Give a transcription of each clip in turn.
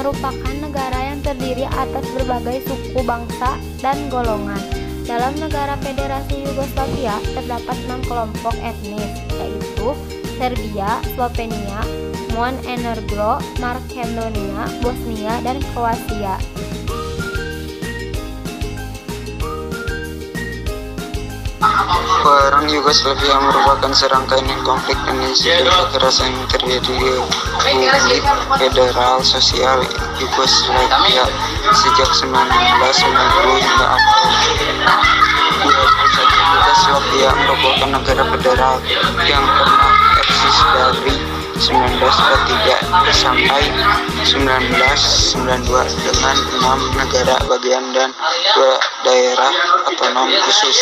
merupakan negara yang terdiri atas berbagai suku, bangsa, dan golongan. Dalam negara Federasi Yugoslavia terdapat 6 kelompok etnis, yaitu Serbia, Slovenia, Montenegro, Makedonia, Bosnia, dan Kroasia. Perang Yugoslavia merupakan serangkaian konflik etnis dan kekerasan yang terjadi di Republik Federal Sosial Yugoslavia sejak 1990 hingga April 2021. Yugoslavia merupakan negara federal yang pernah eksis dari 1943 sampai 1992 dengan 6 negara bagian dan 2 daerah otonom khusus.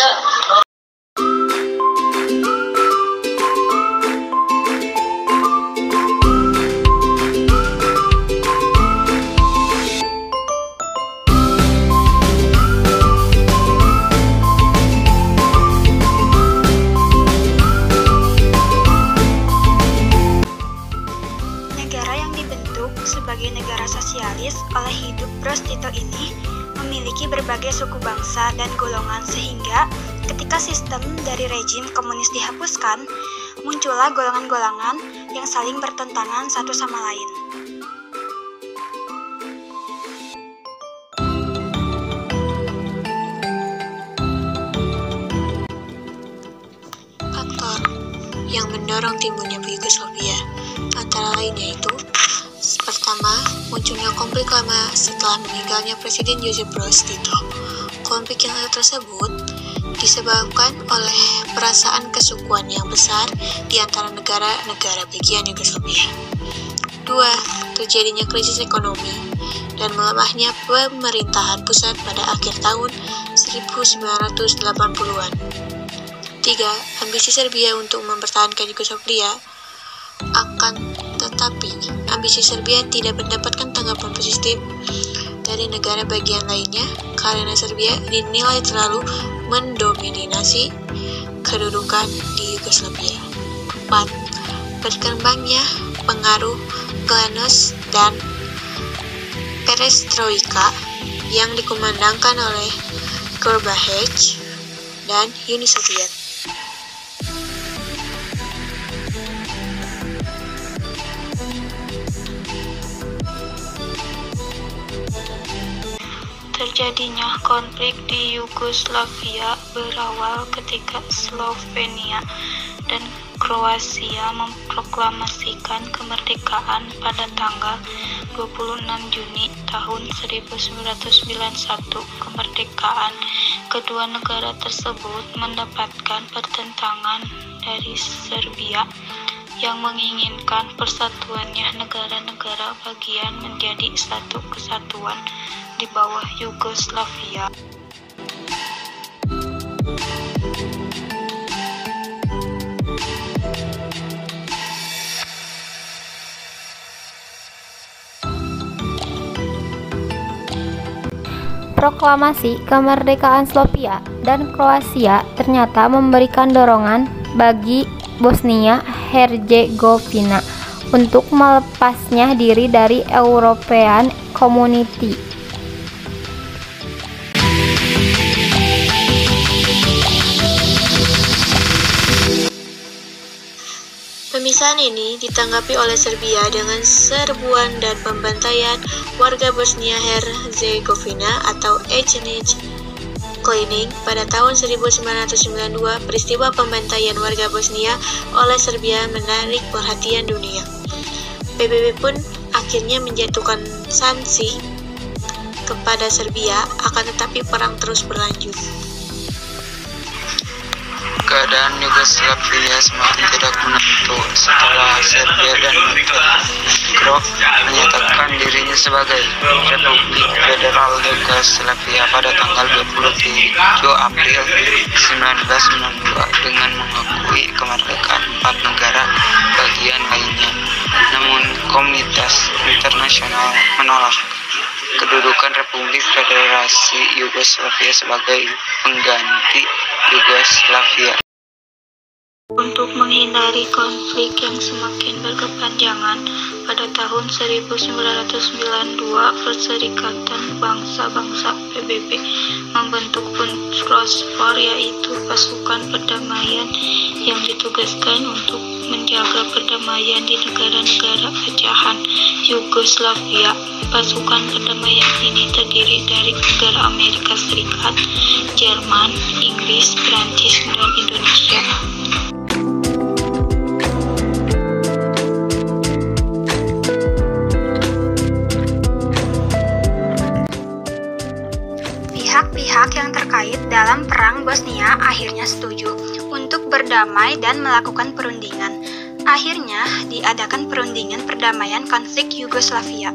Negara yang dibentuk sebagai negara sosialis oleh hidup Broz Tito ini memiliki berbagai suku bangsa dan golongan sehingga ketika sistem dari rejim komunis dihapuskan, muncullah golongan-golongan yang saling bertentangan satu sama lain. Faktor yang mendorong timbulnya Yugoslavia antara lain yaitu: pertama, munculnya konflik lama setelah meninggalnya Presiden Josip Broz Tito. Konflik yang tersebut disebabkan oleh perasaan kesukuan yang besar di antara negara-negara bagian Yugoslavia. 2. Terjadinya krisis ekonomi dan melemahnya pemerintahan pusat pada akhir tahun 1980-an. 3. Ambisi Serbia untuk mempertahankan Yugoslavia tetapi ambisi Serbia tidak mendapatkan tanggapan positif dari negara bagian lainnya karena Serbia dinilai terlalu mendominasi kedudukan di Yugoslavia. 4. Berkembangnya pengaruh Glasnost dan Perestroika yang dikumandangkan oleh Gorbachev dan Uni Soviet. Terjadinya konflik di Yugoslavia berawal ketika Slovenia dan Kroasia memproklamasikan kemerdekaan pada tanggal 26 Juni tahun 1991. Kemerdekaan kedua negara tersebut mendapatkan pertentangan dari Serbia yang menginginkan persatuannya negara-negara bagian menjadi satu kesatuan di bawah Yugoslavia. Proklamasi kemerdekaan Slovenia dan Kroasia ternyata memberikan dorongan bagi Bosnia Herzegovina untuk melepasnya diri dari European Community. Pemisahan ini ditanggapi oleh Serbia dengan serbuan dan pembantaian warga Bosnia-Herzegovina atau ethnic cleansing pada tahun 1992. Peristiwa pembantaian warga Bosnia oleh Serbia menarik perhatian dunia. PBB pun akhirnya menjatuhkan sanksi kepada Serbia, akan tetapi perang terus berlanjut. Keadaan Yugoslavia semakin tidak menentu setelah Serbia dan Montenegro menyatakan dirinya sebagai Republik Federal Yugoslavia pada tanggal 27 April 1992 dengan mengakui kemerdekaan 4 negara bagian lainnya. Namun komunitas internasional menolak kedudukan Republik Federasi Yugoslavia sebagai pengganti Yugoslavia. Untuk menghindari konflik yang semakin berkepanjangan, pada tahun 1992 Perserikatan Bangsa-Bangsa PBB membentuk UNPROS, yaitu pasukan perdamaian yang ditugaskan untuk menjaga perdamaian di negara-negara pecahan Yugoslavia. Pasukan perdamaian ini terdiri dari negara Amerika Serikat, Jerman, Inggris, Prancis, dan Indonesia. Pihak-pihak yang terkait dalam Perang Bosnia akhirnya setuju untuk berdamai dan melakukan perundingan. Akhirnya diadakan perundingan perdamaian konflik Yugoslavia.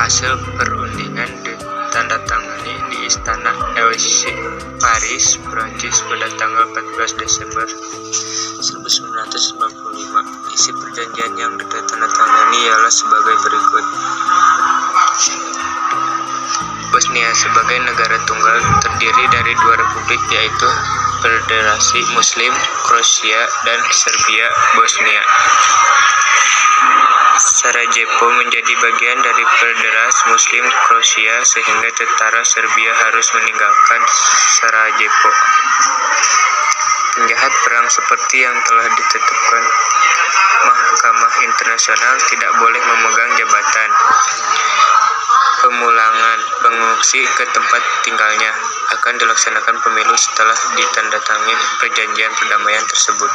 Hasil perundingan ditandatangani di Istana Elysee, Paris, Prancis pada tanggal 14 Desember 1995. Isi perjanjian yang ditandatangani ialah sebagai berikut. Bosnia sebagai negara tunggal terdiri dari dua republik, yaitu Federasi Muslim Kroasia dan Serbia Bosnia. Sarajevo menjadi bagian dari Federasi Muslim Kroasia sehingga tentara Serbia harus meninggalkan Sarajevo. Penjahat perang seperti yang telah ditetapkan Mahkamah Internasional tidak boleh memegang jabatan. Pemulangan pengungsi ke tempat tinggalnya akan dilaksanakan pemilu setelah ditandatangani perjanjian perdamaian tersebut.